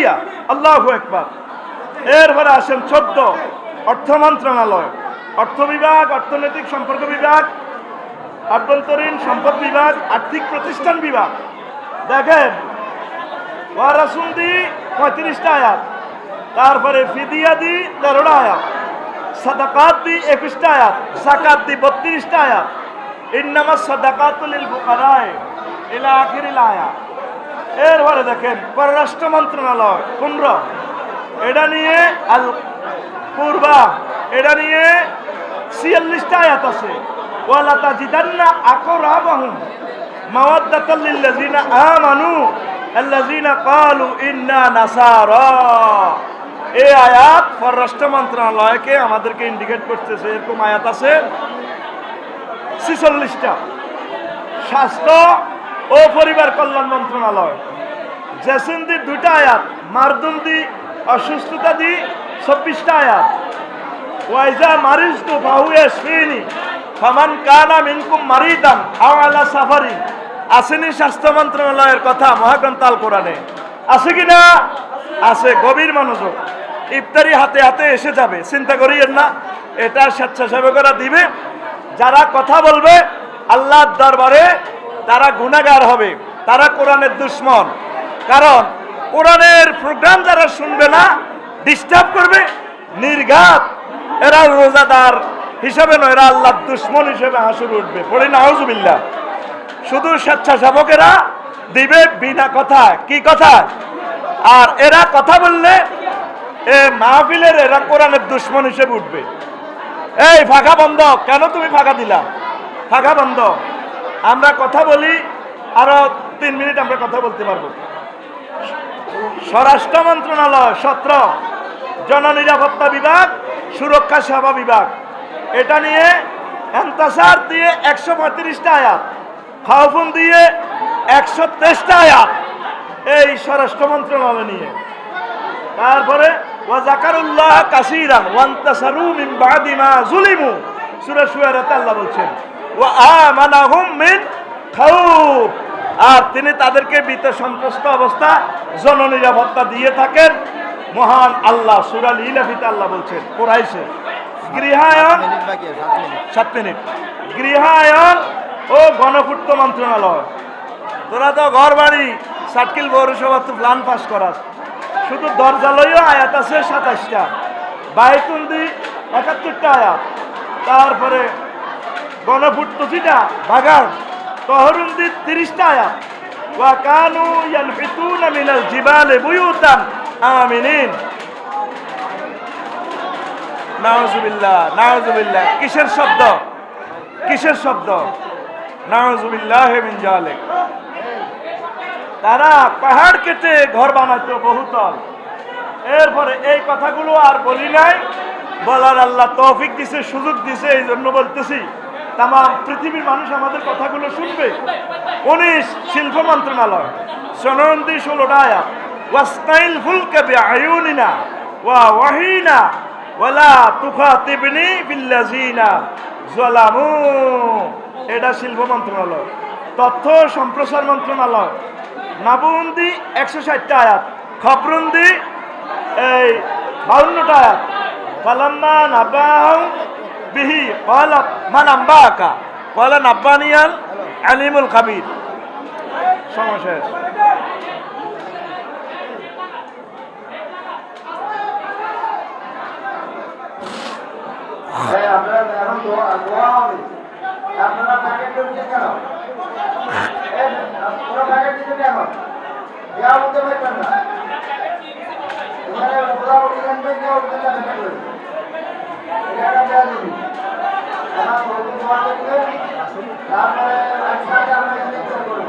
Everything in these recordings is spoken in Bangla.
আলিয়া। আল্লাহু আকবার। এরপরে আসেন 14 অর্থ মন্ত্রণালয়, অর্থ বিভাগ, অর্থনৈতিক সম্পর্ক বিভাগ, আভ্যন্তরীণ সম্পদ বিভাগ, আর্থিক প্রতিষ্ঠান বিভাগ। দেখেন ওয়ারাসুম দি 35টা আয়াত, তারপরে ফিদিয়া দি 13টা আয়াত, সাদাকাত দি 21টা আয়াত, যাকাত দি 32টা আয়াত, ইন্নামাস সাদাকাতু লিল ফুকারায়ে ইলা আখিরিল আয়াত। এরপরে দেখেন পররাষ্ট্র মন্ত্রণালয় 15, এটা নিয়ে আল পূর্বা, এটা নিয়ে 46টা আয়াত আছে। ওয়ালা তাজিদান্না আকরাবাহুম মাওয়াদ্দাতাল লিল্লাযিনা আমানু আল্লাযিনা ক্বালু ইন্না নাসারা। এই আয়াত পররাষ্ট্র মন্ত্রণালয়কে আমাদেরকে ইন্ডিকেট করতেছে। এরকম আয়াত আছে 46টা। স্বাস্থ্য ও পরিবার কল্যাণ মন্ত্রণালয় জেসিন্দি 2টা আয়াত, মারদুন্দি অসুস্থতা দি 26টা আয়াত। ওয়াইজা মারিজতু ফাহু ইয়াশফিনি ফামান কানা মিনকুম মারিদান আও আলা সাফারি। আসেনি স্বাস্থ্য মন্ত্রণালয়ের কথা মহাগ্রন্থ আল কোরআনে? আছে কিনা? আছে। গভীর মনোযোগ। ইফতারি হাতে হাতে এসে যাবে, চিন্তা করিয়েন না। এটা স্বেচ্ছাসেবকরা দিবে। যারা কথা বলবে আল্লাহর দরবারে তারা গুনাহগার হবে, তারা কোরআনের দুশমন। কারণ কোরআনের প্রোগ্রাম যারা শুনবে না, ডিস্টার্ব করবে, নির্ঘাত এরা রোজাদার হিসাবে নয়, এরা আল্লাহর দুশমন হিসেবে হাসুর উঠবে। পড়ি নাউজুবিল্লাহ। শুধু স্বেচ্ছাসেবকেরা দিবে বিনা কথা। কি কথা? আর এরা কথা বললে এ মাহফিলের এরা কোরআনের দুশমন হিসেবে উঠবে। এই ফাঁকা বন্ধ, কেন তুমি ফাঁকা দিলা? ফাঁকা বন্ধ। আমরা কথা বলি, আরো 3 মিনিট আমরা কথা বলতে পারবো। স্বরাষ্ট্র মন্ত্রণালয় 17, জননিরাপত্তা বিভাগ, সুরক্ষা সেবা বিভাগ। এটা নিয়ে এন্তাসার দিয়ে 135টা আয়াত, খাউফুন দিয়ে 123টা আয়াত। এই স্বরাষ্ট্র মন্ত্রণালয় নিয়ে। তারপরে ওয়া যাকারুল্লাহ কাসীরান ওয়ান্তাসারু মিন বাদি মা যুলিমু, সূরা শুআরাতে আল্লাহ বলছেন ওয়া আমানাহুম মিন খাউফ। আর তিনি তাদেরকে ভীত সন্ত্রস্ত অবস্থা জননিরাপত্তা দিয়ে থাকেন মহান আল্লাহ। সূরা ইলাফিতে আল্লাহ বলছেন। কুরাইশে গৃহায়ন 7 মিনিট। গৃহায়ন ও গণপূর্ত মন্ত্রণালয়। তোরা তো ঘর বাড়ি সার্কিল পৌরসভা তো প্ল্যান পাস করাস, শুধু দরজালয়ও আয়াত আছে 27টা, বাইতুন্দি 71টা আয়াত। তারপরে গণপূর্ত যেটা বাগান তহরুন্দি 30টা আয়াত। ওয়া কানু ইয়ানহিতুনা মিনাল জিবালি বুয়ুতান আমিনিন। নাউজুবিল্লাহ, নাউজুবিল্লাহ। কিসের শব্দ? কিসের শব্দ? নাউজুবিল্লাহ মিন যালিক। তারা পাহাড় কেটে ঘর বানাতো বহুতল। এরপরে এই কথাগুলো আর বলি নাই, বলার আল্লাহ তৌফিক দিছে, সুযোগ দিছে, এই জন্য বলতেছি। তাম পৃথিবীর মানুষ আমাদের কথাগুলো শুনবে। 19 শিল্প মন্ত্রণালয়, সনন্দি 16টা আয়াত। ওয়াসনাইল ফুলকা বিআয়ুনিনা ওয়া ওয়াহিনা ওয়ালা তুখাতিবনি বিল্লাযিনা যালামু। এটা শিল্প মন্ত্রণালয়। তথ্য সম্প্রচার মন্ত্রণালয়, নাবুন্দি 160টা আয়াত, খবরুন্দি এই 52টা আয়াত। ফালাম্মা নাবাহু বিহি ক্বালা মান আম্বাকা ক্বালা নাব্বানিয়াল আলিমুল খাবীর। সমস্যা আপনারা প্যাকেট দিচ্ছেন কেন? পুরো প্যাকেট দিচ্ছেন কেন? দেওয়া উঠতে পারবেন না। এখানে পুরো উঠবেন দেওয়া উঠতে পারবেন না। এটা দেওয়া দিবি। আমার বলতে দেওয়া দিবে। তারপরে একসাথে আমরা সিলেকশন করব।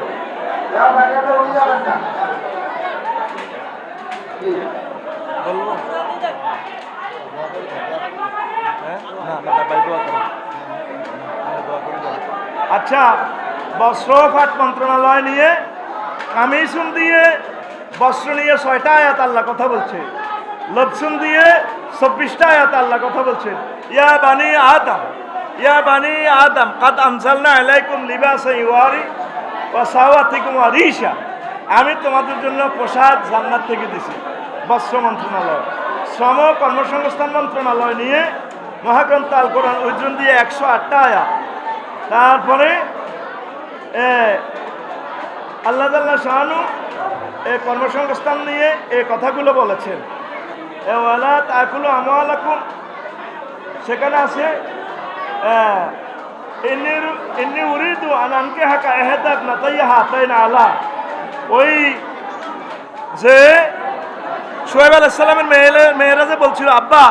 দেওয়া প্যাকেটে উঠে যাবেন না। বলবো আচ্ছা। বস্ত্র খাত মন্ত্রণালয় নিয়ে কামিসুন দিয়ে বস্ত্র নিয়ে 6টা আয়াত আল্লাহ কথা বলছে। লবসুন দিয়ে 24টা আয়াত আল্লাহ কথা বলছে। ইয়া বানি আদম, ইয়া বানি আদম কাদ আনজালনা আলাইকুম লিবাসান ইওয়ারি ওয়া সাওয়াতিকুম ওয়া রিশা। আমি তোমাদের জন্য পোশাক জান্নাত থেকে দিছি। বস্ত্র মন্ত্রণালয়, শ্রম কর্মসংস্থান মন্ত্রণালয় নিয়ে মহাগ্রন্থ আল কোরআন ওজন দিয়ে 108টা আয়াত। তারপরে আল্লাহ তাআলা শাহানু এই কর্মসংস্থান নিয়ে এই কথাগুলো বলেছেন। ওয়ালা তাকুলু আমওয়ালাকুম, সেখানে আছে ইন্নী উরিদু আন আনকিহাকা ইহদা ইবনাতাইয়া হাতাইনা আলা, ওই যে শুআয়ব আলাইহিস সালামের মেয়েরা যে বলছিল আব্বা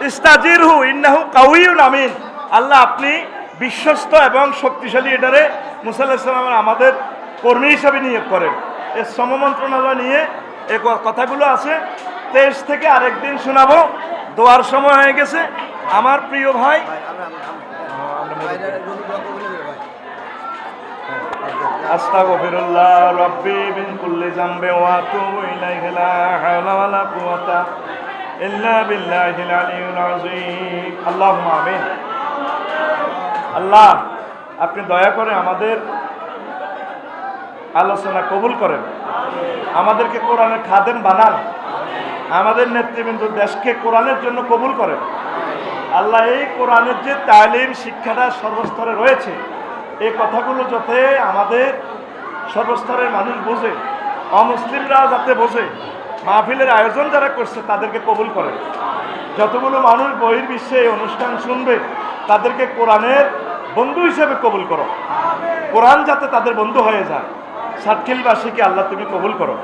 ইস্তাজিরহু ইন্নাহু কাউইয়ুন আমিন, আল্লাহ আপনি বিশ্বস্ত এবং শক্তিশালী এটারে মুসা আলাইহিস সালামের আমাদের কর্মী হিসাবে নিয়োগ করেন। এই শ্রম মন্ত্রণালয় নিয়ে এই কথাগুলো আছে। 23 থেকে আরেকদিন শোনাবো, দোয়ার সময় হয়ে গেছে। আমার প্রিয় ভাই আস্তাগফিরুল্লাহ রাব্বি মিন কুল্লি যামবি ওয়া আতুবু ইলাইহি লা হাওলা ওয়া লা কুওয়াতা ইল্লা বিল্লাহিল আলিয়্যিল আযীম। আল্লাহুম্মা আমিন। আল্লাহ আপনি দয়া করে আমাদের আলোচনা কবুল করেন, আমাদেরকে কোরআনের খাদেম বানান, আমাদের নেতৃবৃন্দ দেশকে কোরআনের জন্য কবুল করেন। আল্লাহ এই কোরআনের যে তালিম শিক্ষাটা সর্বস্তরে রয়েছে, এই কথাগুলো যাতে আমাদের সর্বস্তরের মানুষ বোঝে, অমুসলিমরাও যাতে বোঝে, মাহফিলের আয়োজন যারা করছে তাদেরকে কবুল করে। যতগুলো মানুষ বহির্বিশ্বে এই অনুষ্ঠান শুনবে তাদেরকে কোরআনের বন্ধু হিসেবে কবুল করো, কোরআন যাতে তাদের বন্ধু হয়ে যায়। সাতক্ষীলবাসীকে আল্লাহ তুমি কবুল করো।